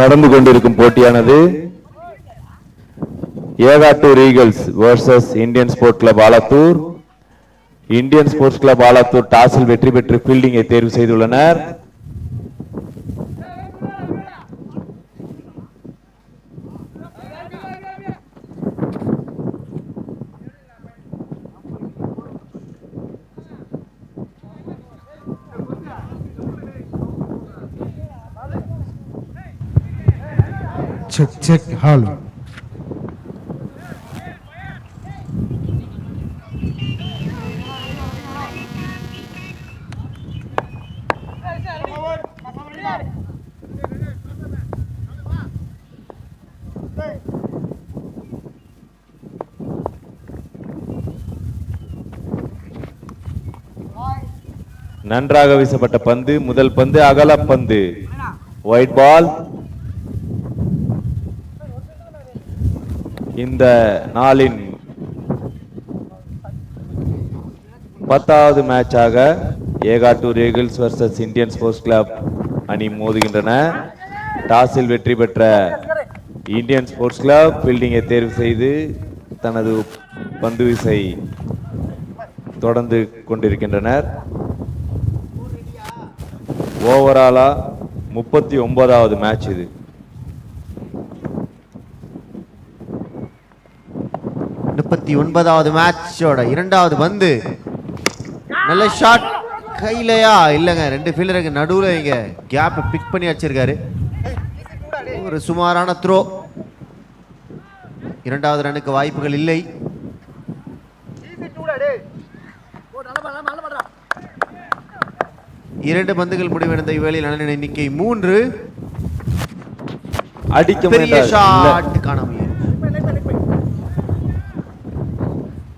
நடந்து கொண்டிருக்கும் போட்டியானது Ekattur eagles versus Indian sports club Alathur. Indian sports club Alathur டாஸில் வெற்றி பெற்று ஃபீல்டிங்கை தேர்வு செய்துள்ளனர். செக் ஹால். நன்றாக வீசப்பட்ட பந்து, முதல் பந்து அகல பந்து, ஒயிட் பால். இந்த நாளின் 10வது மேட்சாக Ekattur eagles versus Indian sports club அணி மோதுகின்றன. டாஸில் வெற்றி பெற்ற இந்தியன் ஸ்போர்ட்ஸ் கிளப் ஃபீல்டிங்கை தேர்வு செய்து தனது பந்து வீசை தொடர்ந்து கொண்டிருக்கின்றனர். ஓவராலா 39வது மேட்ச் இது. மேட்சோட இரண்டாவது பந்து. நல்ல ஷாட். கையிலையா இல்லைங்க, ரெண்டு ஃபீல்டருக்கு நடுவில் இங்க கேப் பிக் பண்ணி வச்சிருக்காரு. ஒரு சுமாரான த்ரோ. இரண்டாவது ரனுக்கு வாய்ப்புகள் இல்லை. இரண்டு பந்துகள் முடிவடைந்த இவ்வேளையில் ரன் எண்ணிக்கை 3. அடிக்க பெரிய ஷாட் காணாம.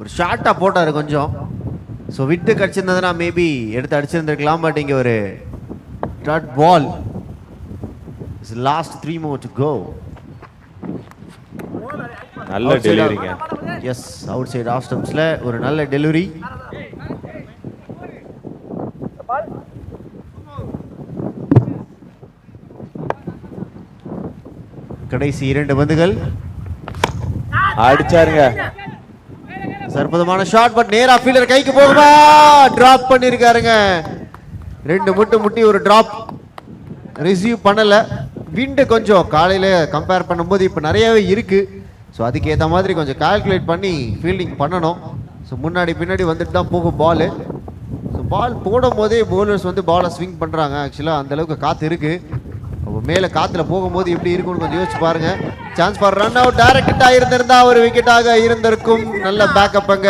ஒரு ஷார்ட்டா போட்டாரு கொஞ்சம். ஸோ விட்டு கடிச்சிருந்ததுன்னா மேபி எடுத்து அடிச்சிருந்திருக்கலாம். பட் இங்க ஒரு dot ball. Last 3 more to go. நல்ல டெலிவரிங்க. எஸ், அவுட் சைடு ஆஃப் ஸ்டம்ப்ஸ்ல ஒரு நல்ல டெலிவரி. கடைசி இரண்டு பந்துகள் அடிச்சாருங்க. அற்புதமான ஷாட். பட் நேரா ஃபீல்டர் கைக்கு போகுமா? டிராப் பண்ணிருக்காருங்க. ரெண்டு முட்டி ஒரு டிராப். ரிசீவ் பண்ணல. விண்டு கொஞ்சம் காலையில கம்பேர் பண்ணும்போது இப்போ நிறையவே இருக்கு. ஸோ அதுக்கேற்ற மாதிரி கொஞ்சம் கால்குலேட் பண்ணி ஃபீல்டிங் பண்ணணும். ஸோ முன்னாடி பின்னாடி வந்துட்டு தான் போகும் பால். ஸோ பால் போடும் போதே பவுலர்ஸ் வந்து பாலை ஸ்விங் பண்ணுறாங்க. ஆக்சுவலாக அந்த அளவுக்கு காற்று இருக்கு. மேலே காற்றுல போகும்போது எப்படி இருக்கும்னு கொஞ்சம் யோசிச்சு பாருங்க. Chance for run out. Direct ஆயிருந்திருந்தா ஒரு விக்கெட்டாக இருந்திருக்கும். நல்ல பேக்கப் அங்க.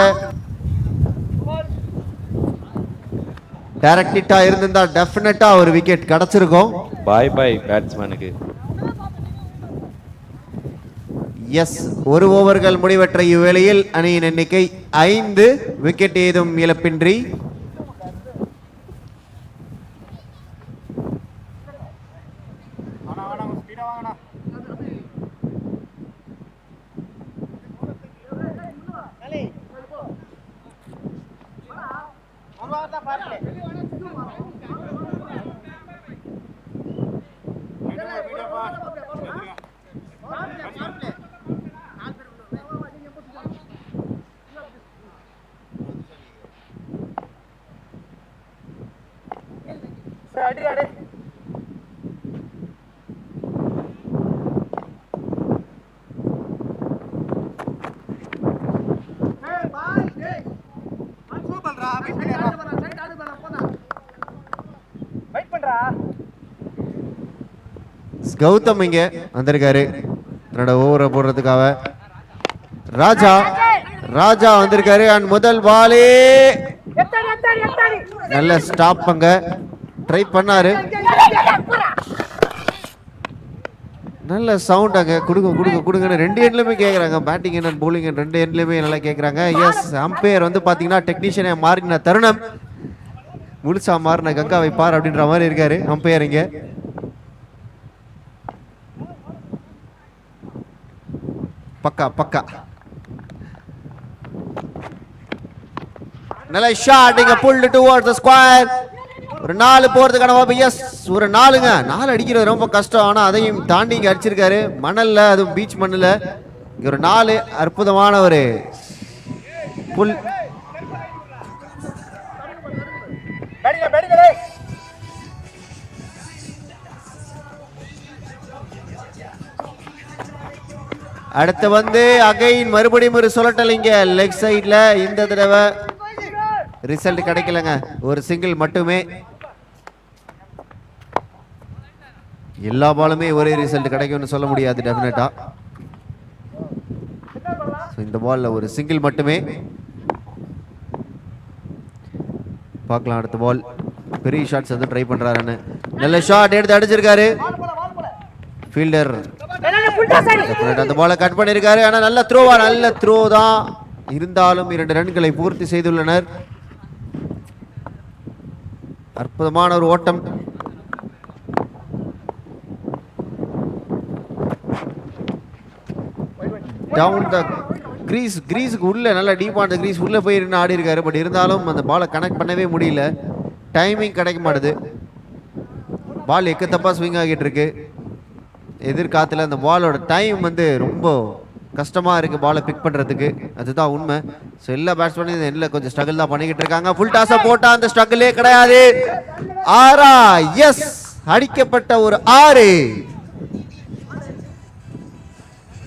டைரக்ட் இருந்திருந்தா டெஃபினட்டா ஒரு விக்கெட் கிடைச்சிருக்கும். பாய் பாய் பேட்ஸ்மேனுக்கு. எஸ், ஒரு ஓவர்கள் முடிவற்ற இவ்வேளையில் அணியின் எண்ணிக்கை 5. விக்கெட் ஏதும் இழப்பின்றி. கௌதம் இங்க வந்திருக்காரு தன்னோட ஓவரை போடுறதுக்காக. ராஜா வந்திருக்காரு. அண்ட் முதல் பாலே நல்ல ஸ்டாப் அங்க ட்ரை பண்ணாரு. நல்ல சவுண்ட் அங்க கொடுங்கன்னு ரெண்டு எண்ட்லயுமே கேட்குறாங்க. பேட்டிங் அண்ட் பவுலிங் ரெண்டு எண்ட்லயுமே நல்லா கேட்குறாங்க. எஸ், அம்பையர் வந்து பாத்தீங்கன்னா டெக்னீஷியனை மாறின தருணம். முழுசா மாறின கங்காவை பார் அப்படின்ற மாதிரி இருக்காரு அம்பையர் இங்க. பக்கா நல்ல ஷாட் இங்க புல்ட் டுவர்ட்ஸ் தி ஸ்கொயர். ஒரு 4 போறதுக்கான வாய்ப்பு. எஸ், ஒரு 4ங்க. 4 அடிக்கிறது ரொம்ப கஷ்டம். ஆனா அதையும் தாண்டி இங்க அடிச்சிருக்காரு மணல்ல, அதுவும் பீச் மண்ணில். இங்க ஒரு 4 அற்புதமான ஒரு புல். அடுத்து வந்து அகைன் மறுபடியும் ஒரு சுழட்டல் இங்க லெக் சைட்ல. இந்த தடவை ரிசல்ட் கிடைக்கலங்க, ஒரு சிங்கிள் மட்டுமே. எல்லா பாலுமே ஒரே ரிசல்ட் கிடைக்கும்னு சொல்ல முடியாது டெஃபினட்டா. இந்த பால்ல ஒரு சிங்கிள் மட்டுமே. பார்க்கலாம் அடுத்த பால். பெரிய ஷாட்ஸ் வந்து ட்ரை பண்றாருன்னு. நல்ல ஷாட் எடுத்து அடிச்சிருக்காரு ஃபீல்டர். அந்த பாலை கட் பண்ணிருக்காரு. ஆனா நல்ல த்ரோவா, நல்ல த்ரோ தான். இருந்தாலும் 2 ரன்களை பூர்த்தி செய்துள்ளனர். அற்புதமான ஒரு ஓட்டம். டவுன் த கிரீஸுக்கு உள்ள, நல்ல டீப்பான கிரீஸ் உள்ள போய் ஆடி இருக்காரு. பட் இருந்தாலும் அந்த பாலை கனெக்ட் பண்ணவே முடியல. டைமிங் கிடைக்க மாட்டுது. பால் எக்கத்தப்பா ஸ்விங் ஆகிட்டு இருக்கு எதிர்காத்துல. அந்த பாலோட டைம் வந்து ரொம்ப கஷ்டமா இருக்கு பாலை பிக் பண்றதுக்கு, அதுதான் உண்மை. ஸோ எல்லா பேட்ஸ்மேனும் இந்த எண்ணில் கொஞ்சம் ஸ்ட்ரகிள் தான் பண்ணிக்கிட்டு இருக்காங்க. ஃபுல் டாஸை போட்டா அந்த ஸ்ட்ரகிளே கிடையாது. 6 எஸ், அடிக்கப்பட்ட ஒரு 6.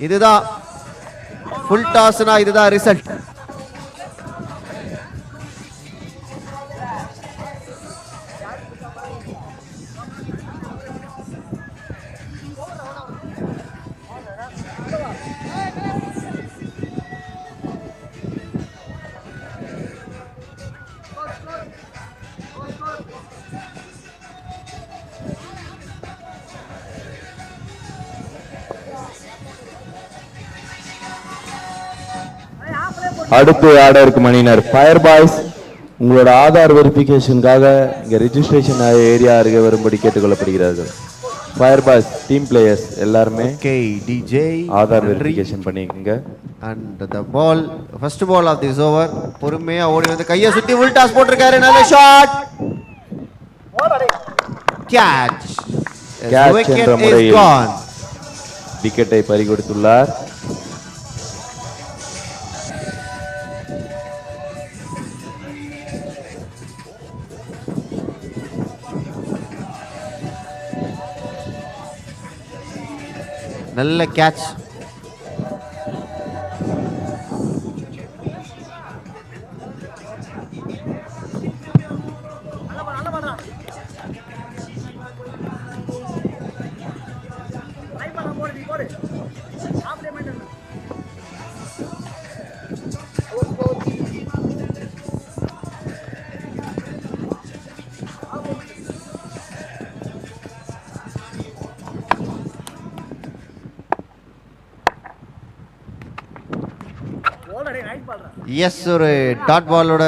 இதுதான் ஃபுல் டாஸ்னா இதுதான் ரிசல்ட். அடுத்து ஆட இருக்கும் அணியினர் ஃபயர் பாய்ஸ். உங்களோட ஆதார் வெரிஃபிகேஷனுக்காக இங்க ரெஜிஸ்ட்ரேஷன் ஏரியா அருகே வரும்படி கேட்டுக்கொள்ளப்படுகிறார்கள். ஃபயர் பாய்ஸ் டீம் பிளேயர்ஸ் எல்லாருமே டிஜே ஆதார் வெரிஃபிகேஷன் பண்ணிக்கங்க. And the ball, first ball of this over. பொறுமையா ஓடி வந்து கையை சுத்தி ஃபுல் டாஸ் போட்டிருக்காரு. நல்ல ஷாட், கேட்ச் என்ற முறையில் விக்கெட்டை பறிகொடுத்துள்ளார். நல்ல கேட்ச். எஸ், ஒரு டாட் பாலோட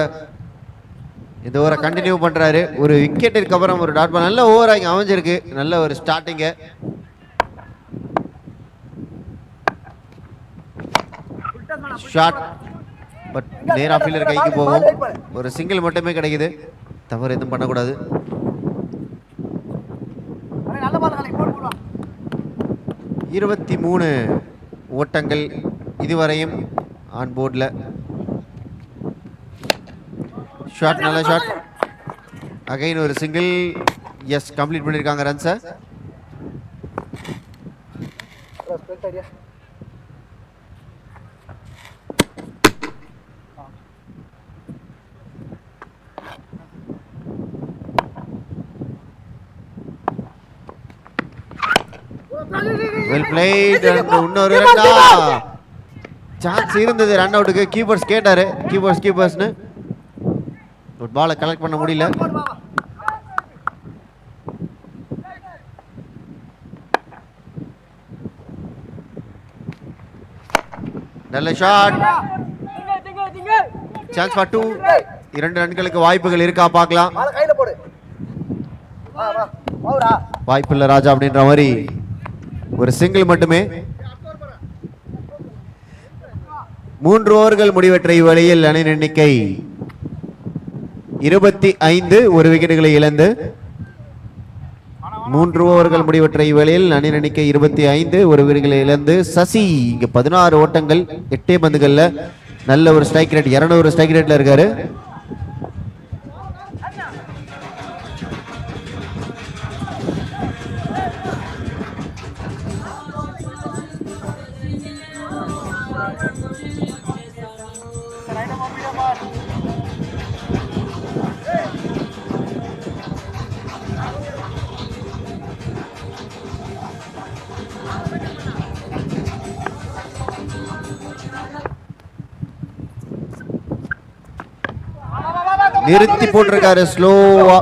இந்த ஓவரை கண்டினியூ பண்றாரு. ஒரு விக்கெட்டிற்கு அப்புறம் ஒரு டாட் பால். நல்ல ஓவரா இங்க அமைஞ்சிருக்கு. நல்ல ஒரு ஸ்டார்டிங்க. ஷாட், பட் நேரா ஃபீல்டர் கைக்கு போகும். ஒரு சிங்கிள் மட்டுமே கிடைக்குது. தவறு எதுவும் பண்ணக்கூடாது. இருபத்தி 3 ஓட்டங்கள் இதுவரையும் ஆன் போர்டில். ஷாட், நல்ல ஷாட். அகைன் ஒரு சிங்கிள். எஸ், கம்ப்ளீட் பண்ணிருக்காங்க ரன்ஸை. Well played. இன்னொரு சான்ஸ் இருந்தது ரன் அவுட்டுக்கு. கீப்பர்ஸ் கேட்டாரு, கீப்பர்ஸ்னு. பாலை கலெக்ட் பண்ண முடியல. நல்ல ஷாட், சான்ஸ் ஃபார் 2. 2 ரன்களுக்கு வாய்ப்புகள் இருக்கா பார்க்கலாம். வாய்ப்பில்லை ராஜா அப்படின்ற மாதிரி ஒரு சிங்கிள் மட்டுமே. 3 ஓவர்கள் முடிவற்ற இவ்வழியில் அணியின் எண்ணிக்கை 25 ஒரு விக்கெட்டுகளை இழந்து 3 ஓவர்கள் முடிவற்ற இவ்வேளையில் அணியின் எண்ணிக்கை 25 ஒரு விக்கெட்டுகளை இழந்து சசி இங்க 16 ஓட்டங்கள் 8 பந்துகள்ல நல்ல ஒரு ஸ்ட்ரைக் ரேட் 200 ஸ்ட்ரைக் ரேட்ல இருக்காரு. நிறுத்தி போட்டிருக்காரு ஸ்லோவா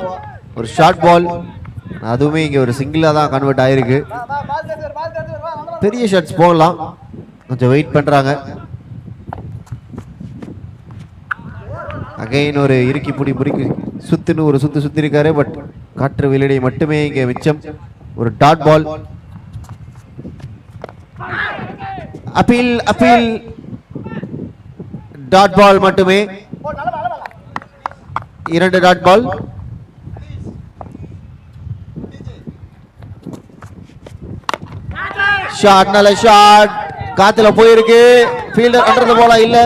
ஒரு ஷார்ட் பால், அதுவுமே இங்க ஒரு சிங்கிளா தான் கன்வெர்ட் ஆயிருக்கு. பெரிய ஷாட்ஸ் போகலாம், கொஞ்சம் வெயிட் பண்றாங்க. அகைன் ஒரு இறுக்கி புடி சுத்துன்னு ஒரு சுத்தி இருக்காரு. பட் காற்று விலடை மட்டுமே இங்க மிச்சம். ஒரு dot ball. Appeal dot ball மட்டுமே. 2 டாட் பால். ஷாட், நல்ல ஷாட், காத்துல போயிருக்கு. ஃபீல்டர் அண்டர் தி பாலா இல்ல.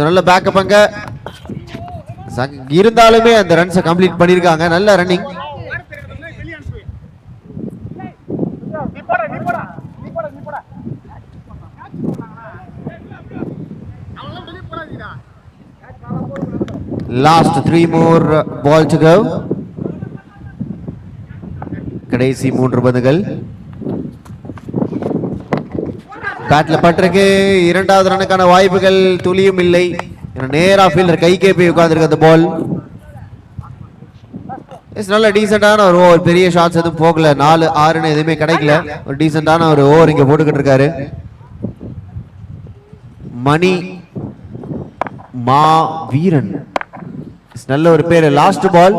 நல்ல பேக்கப் அங்க இருந்தாலுமே அந்த ரன்ஸை கம்ப்ளீட் பண்ணிருக்காங்க. நல்ல running. Last 3 more ball to go. கடைசி 3 பந்துகள். பேட்ல பட்டிருக்கு. இரண்டாவது ரனுக்கான வாய்ப்புகள் துளியும் இல்லை. நேரா ஃபீல்டர் கைக்கே போய் உட்கார்ந்திருக்கு அந்த பால். நல்ல டீசென்டான ஒரு ஓவர். பெரிய ஷாட்ஸ் எதுவும் போகல. 4-6 எதுவுமே கிடைக்கல. ஒரு டீசென்டான ஒரு ஓவர் இங்க போட்டுக்கிட்டு இருக்காரு மணி மா வீரன். நல்ல ஒரு பேரு. லாஸ்ட் பால்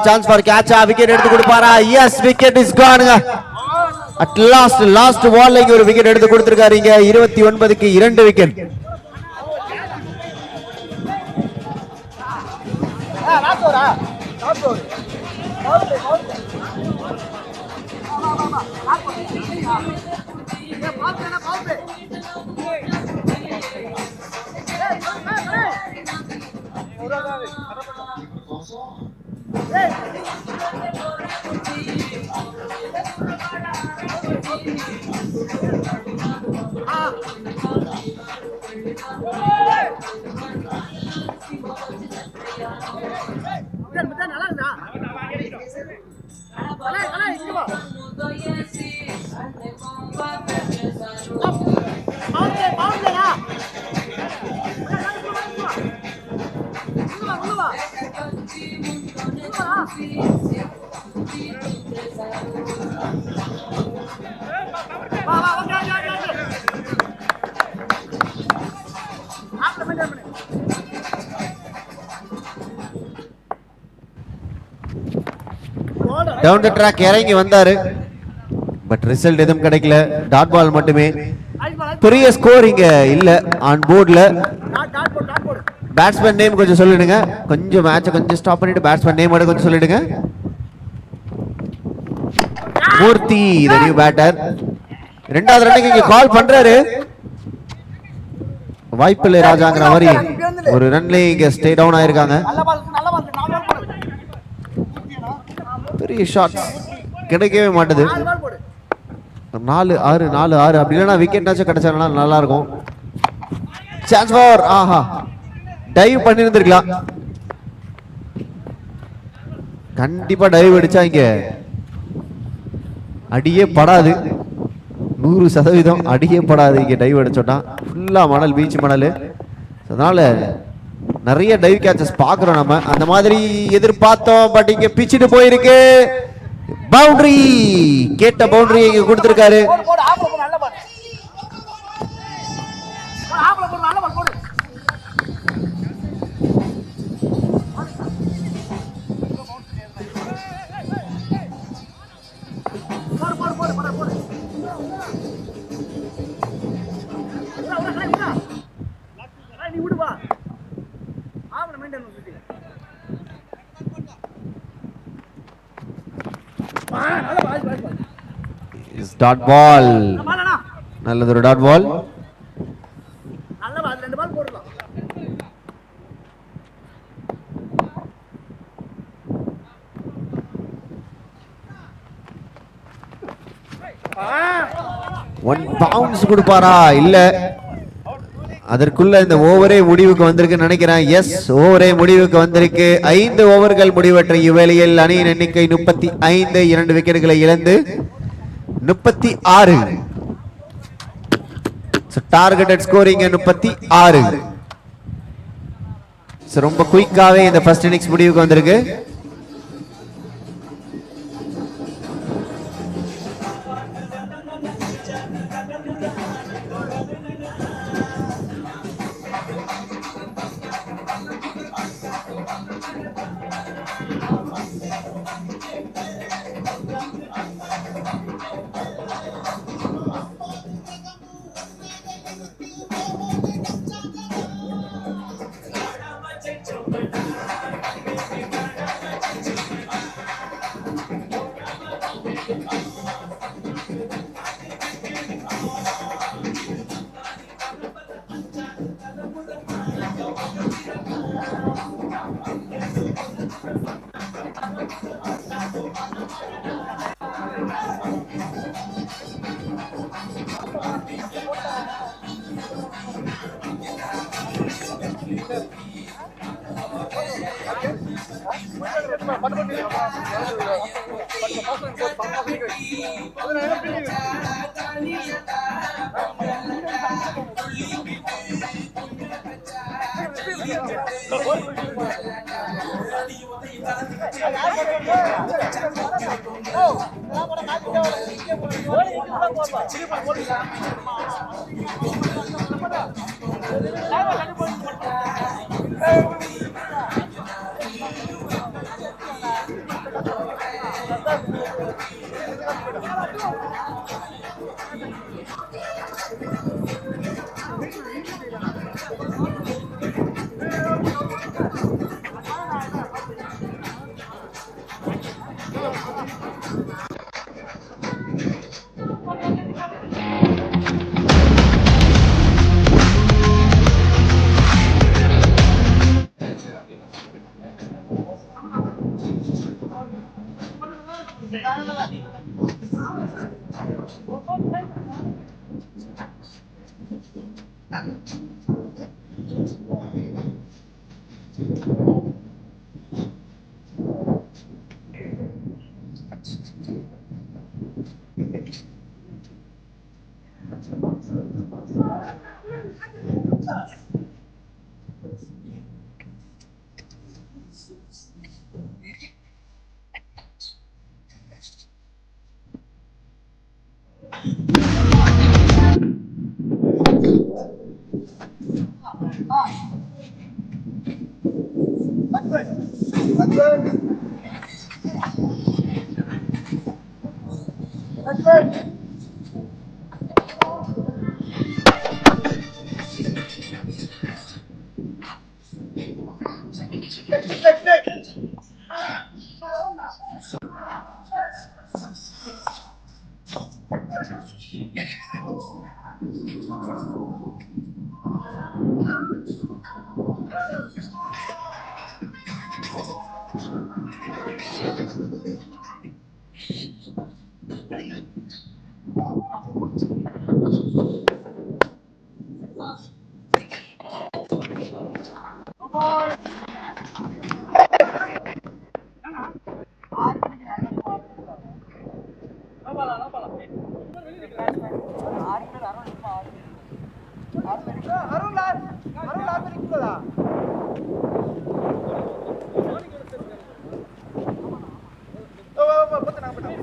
சான்ஸ் ஃபார் கேட்சா. விக்கெட் எடுத்து கொடுப்பாரா? Yes, wicket is gone. At last பால்ல இங்க ஒரு விக்கெட் எடுத்து கொடுத்திருக்காரு. இங்க 29க்கு 2 விக்கெட். டவுன் தி ட்ராக் இறங்கி வந்தாரு. பட் ரிசல்ட் எதுவும் கிடைக்கல. டாட் பால் மட்டுமே. பெரிய ஸ்கோர் இங்க இல்ல ஆன் போர்ட்ல. பேட்ஸ்மேன் நேம் கொஞ்சம் சொல்லிடுங்க. கொஞ்சம் மேட்சை கொஞ்சம் ஸ்டாப் பண்ணிட்டு பேட்ஸ்மேன் நேம் மட்டும் கொஞ்சம் சொல்லிடுங்க. மூர்த்தி தி நியூ பேட்டர். ரெண்டாவது ரன்னுக்கு இங்க கால் பண்றாரு. வாய்ப்பில்லை ராஜாங்கிற மாதிரி ஒரு ரன்ல இங்க ஸ்டே டவுன் ஆயிருக்காங்க. பெரிய ஷாட் கிடைக்கவே மாட்டேது. 4-6 அப்படி இல்லைன்னா விக்கெட்னாச்சும் கிடைச்சா நல்லா இருக்கும். சான்ஸ் ஃபார் ஆஹா டைவ் பண்ணிருந்திருக்கலாம். கண்டிப்பா டைவ் அடிச்சா இங்க அடியே படாது. 100% அடியே படாது. இங்க டைவ் அடிச்சோட்டா ஃபுல்லா மணல், பீச் மணல். அதனால நிறைய டைவ் கேச்சஸ் பாக்குறோம் நம்ம. அந்த மாதிரி எதிர்பார்த்தோம். பட் இங்க பிச்சிட்டு போயிருக்கு. பவுண்டரி, கேட்ட பவுண்டரி இங்க கொடுத்திருக்காரு. டாட் பால், நல்லது ஒரு டாட் பால். ஒன் பவுன்ஸ் கொடுப்பாரா? இல்ல, அதற்குள்ள இந்த ஓவரே முடிவுக்கு வந்திருக்கு நினைக்கிறேன். எஸ், ஓவரே முடிவுக்கு வந்திருக்கு. 5 ஓவர்கள் முடிவற்ற இவ்வேளையில் அணியின் எண்ணிக்கை 35, 2 விக்கெட்டுகளை இழந்து 36. Targeted scoring 36. ரொம்ப குயிக்காவே இந்த ஃபர்ஸ்ட் இன்னிங்ஸ் முடிவுக்கு வந்திருக்கு.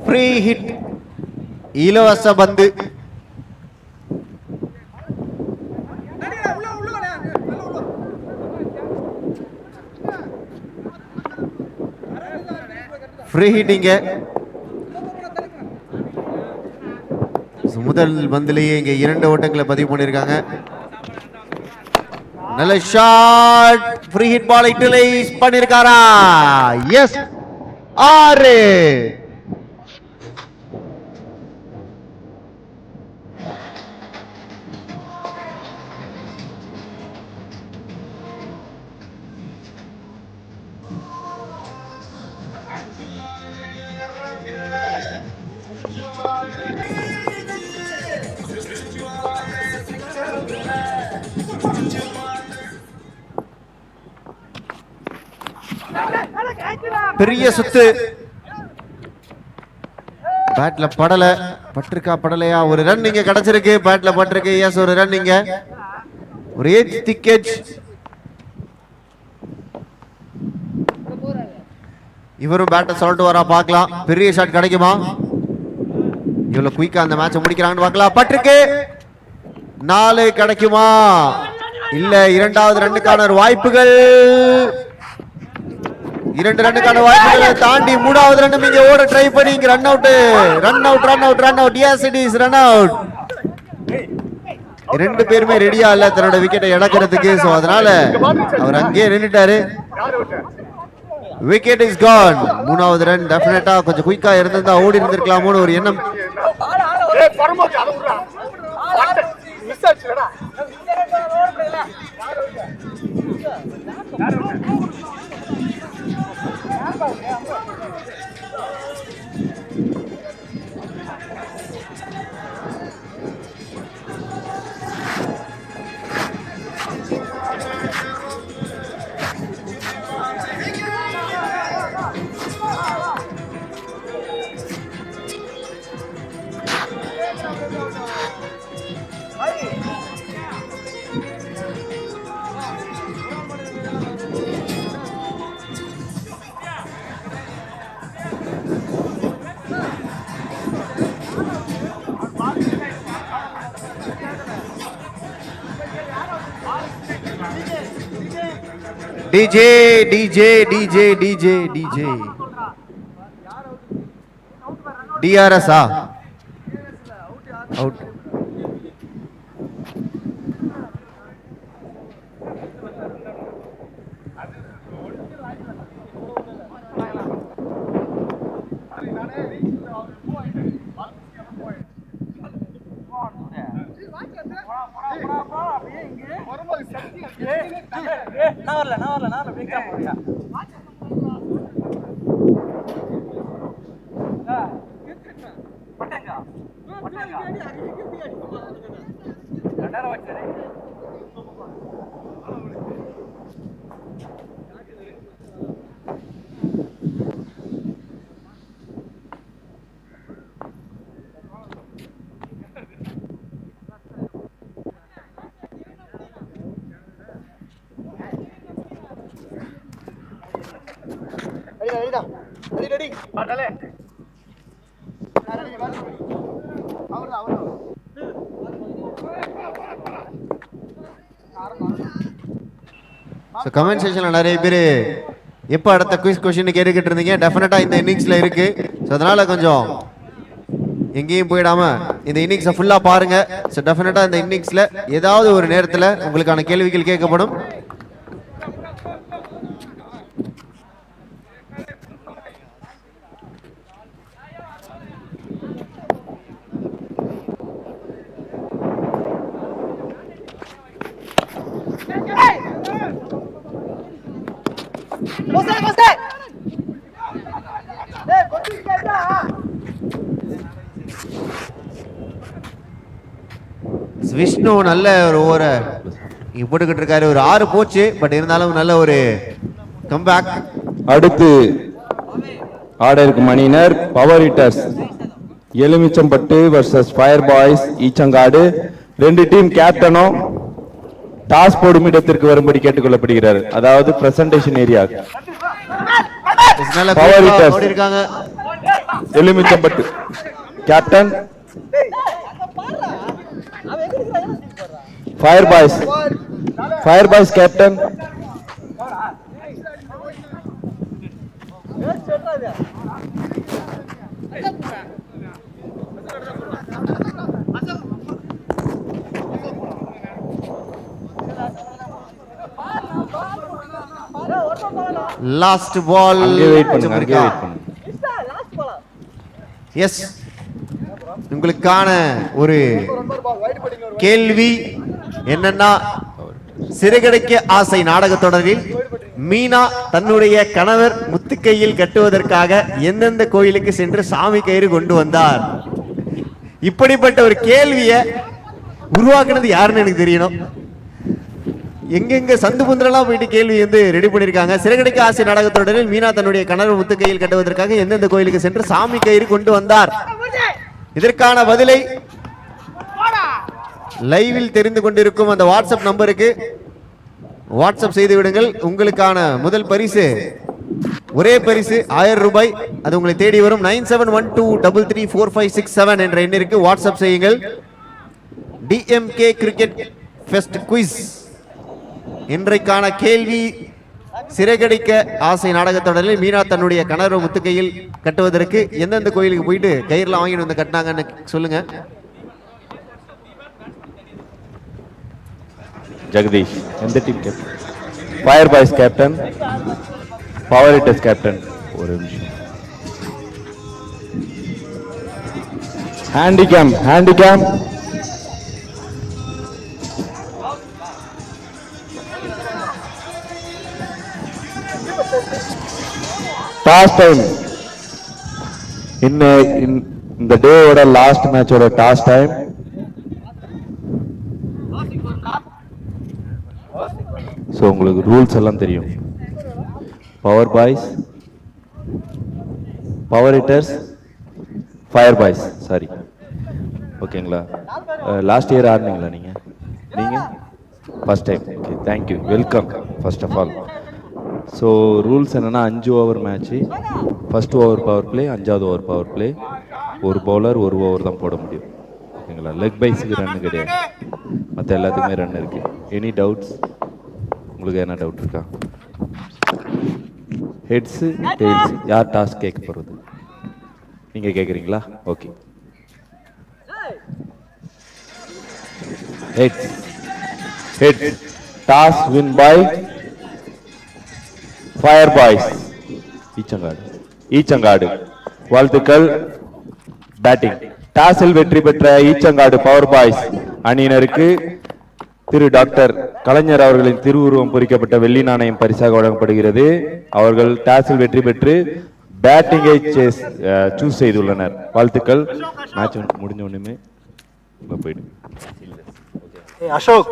ஃப்ரீ ஹிட், இலவச பந்து. ஃப்ரீ ஹிட்டிங்க முதல் பந்திலேயே இங்க 2 ஓட்டங்களை பதிவு பண்ணிருக்காங்க. நல்ல shot, free hit ball utilise பண்ணிருக்காரா? எஸ், 6. பெரிய சுத்து. பேட்ல படல, பட்டிருக்கா படலையா? ஒரு ரன் இங்க கிடைச்சிருக்கு. பேட்ல பட்டிருக்கு. எஸ், ஒரு ரன் இங்க. ஒரு ஏஜ் திக்கேஜ். இவரும் பேட்டை சொல்லிட்டு வரா, பார்க்கலாம் பெரிய ஷாட் கிடைக்குமா? இவ்வளவு குயிக்கா அந்த மேட்சை முடிக்கிறாங்கன்னு பார்க்கலாம். பட்டிருக்கு. 4 கிடைக்குமா? இல்ல, இரண்டாவது ரன்னுக்கான வாய்ப்புகள். 2 ரன்னுக்கான வாய்ப்புகளை தாண்டி 3வது ரன் இங்க ஓட ட்ரை பண்ணி இங்க run out. Yes, it is run out. 2 பேருமே ரெடியா இல்ல தன்னோட விக்கெட்டை இழக்கிறதுக்கு. சோ அதனால அவர் அங்கேயே நின்னுட்டாரு. Wicket is Khan. 3வது ரன் டெஃபினட்டா கொஞ்சம் குயிக்கா இருந்திருந்தா ஓடி இருந்திருக்கலாமோன்னு ஒரு எண்ணம். DJ DJ DJ DJ DJ TRS out. Comment செக்ஷன்ல நிறைய பேர் எப்போ அடுத்த குயிஸ் கொஸ்டின் கேட்டுக்கிட்டு இருந்தீங்க. டெஃபினட்டா இந்த இன்னிங்ஸ்ல இருக்கு. ஸோ அதனால கொஞ்சம் எங்கேயும் போயிடாம இந்த இன்னிங்ஸை ஃபுல்லா பாருங்க. ஸோ டெஃபினட்டா இந்த இன்னிங்ஸ்ல ஏதாவது ஒரு நேரத்தில் உங்களுக்கான கேள்விகள் கேட்கப்படும். விஷ்ணு நல்ல ஒரு ஓவரை போட்டுக்கிட்டு இருக்காரு. ஒரு 6 போச்சு. பட் இருந்தாலும் நல்ல ஒரு கம்பேக். அடுத்து ஆட இருக்கும் அணியினர் power hitters Elumichampattu versus fire boys Eachangadu. 2 team கேப்டனும் டாஸ் போடும் இடத்திற்கு வரும்படி கேட்டுக்கொள்ளப்படுகிறார். அதாவது presentation area. Power hitters Elumichampattu captain, fire boys captain last ball. Yes, உங்களுக்கான ஒரு கேள்வி என்னன்னா, சிறுகடைக்கு ஆசை நாடகத் தொடரில் மீனா தன்னுடைய கணவர் முத்துக்கையில் கட்டுவதற்காக எந்தெந்த கோயிலுக்கு சென்று சாமி கயிறு கொண்டு வந்தார்? இப்படிப்பட்ட ஒரு கேள்வியை உருவாக்குனது யாருன்னு எனக்கு தெரியணும். எங்கெங்க சந்து புந்தரெல்லாம் போயிட்டு கேள்வி வந்து ரெடி பண்ணிருக்காங்க. சிறகடிக்க ஆசை நாடகத்தொடரில் மீனா தன்னுடைய கணவர் முத்துக்கையில் கட்டுவதற்காக எந்தெந்த கோயிலுக்கு சென்று சாமி கயிறு கொண்டு வந்தார்? இதற்கான பதிலை லைவில் தெரிந்து கொண்டிருக்கும் அந்த வாட்ஸ்அப் நம்பருக்கு வாட்ஸ்அப் செய்து விடுங்கள். உங்களுக்கான முதல் பரிசு, ஒரே பரிசு 1000 ரூபாய். அது உங்களை தேடி வரும். 9712334567 என்ற எண்ணிற்கு வாட்ஸ்அப் செய்யுங்கள். DMK cricket fest quiz. இன்றைக்கான கேள்வி, சிறகடிக்க ஆசை நாடகத்தொடரில் மீனா தன்னுடைய கணவர் முத்துக்கையில் கட்டுவதற்கு எந்தெந்த கோயிலுக்கு போயிட்டு கயிறுலாம் வாங்கிட்டு வந்து கட்டினாங்கன்னு சொல்லுங்க. ஜெகதீஷ் எந்த team captain? Fire boys captain, power hitters captain. ஒரு நிமிஷம். Handycam toss time. இந்த டேவோட லாஸ்ட் மேட்சோட டாஸ் டைம். ஸோ உங்களுக்கு ரூல்ஸ் எல்லாம் தெரியும். Power boys, power hitters, fire boys. Sorry, ஓகேங்களா? லாஸ்ட் இயர் ஆடினீங்களா நீங்கள்? First time. Okay, thank you, welcome first of all. So rules என்னென்னா 5 over match. First over power play, 5வது ஓவர் பவர் பிளே. ஒரு bowler 1 over தான் போட முடியும். ஓகேங்களா? லெக் பைஸுக்கு ரன்னு கிடையாது, மற்ற எல்லாத்துக்குமே ரன் இருக்குது. Any doubts? உங்களுக்கு என்ன டவுட் இருக்கா? ஹெட்ஸு டெயில்ஸு யார் டாஸ் கேட்க போகிறது? நீங்கள் கேட்குறீங்களா? Okay. Heads. Toss win by fire boys Eechangadu. வாழ்த்துக்கள். பேட்டிங். டாஸில் வெற்றி பெற்ற ஈச்சங்காடு பவர் பாய்ஸ் அணியினருக்கு திரு டாக்டர் கலைஞர் அவர்களின் திருவுருவம் பொறிக்கப்பட்ட வெள்ளி நாணயம் பரிசாக வழங்கப்படுகிறது. அவர்கள் டாஸில் வெற்றி பெற்று பேட்டிங்கை சூஸ் செய்துள்ளனர். வாழ்த்துக்கள். மேட்ச் முடிஞ்ச உடனே போயிடு. அசோக்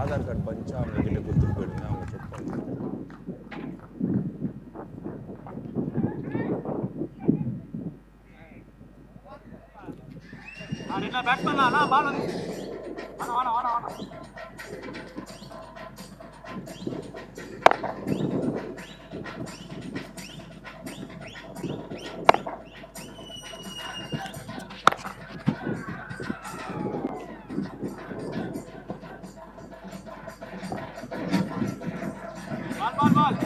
ஆதார் கார்டு பஞ்சா அவங்க கிட்ட கொடுத்துட்டு போயிடுங்க, அவங்க செக் பண்ணுறாங்க. பேட் பண்ணலாம் பால் வந்து வாடா பால்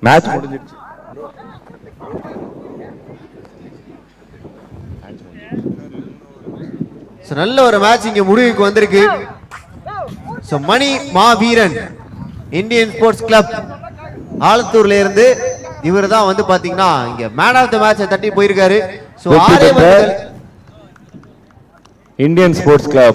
மேட்ச் முடிஞ்சிருச்சு. நல்ல ஒரு மேட்ச் இங்க முடிவுக்கு வந்திருக்கு. மணி மாவீரன் இந்தியன் ஸ்போர்ட்ஸ் கிளப் ஆலத்தூர்ல இருந்து இவர் தான் வந்து பாத்தீங்கன்னா இங்க மேன் ஆஃப் தி மேட்ச் தட்டி போயிருக்காரு. Indian sports club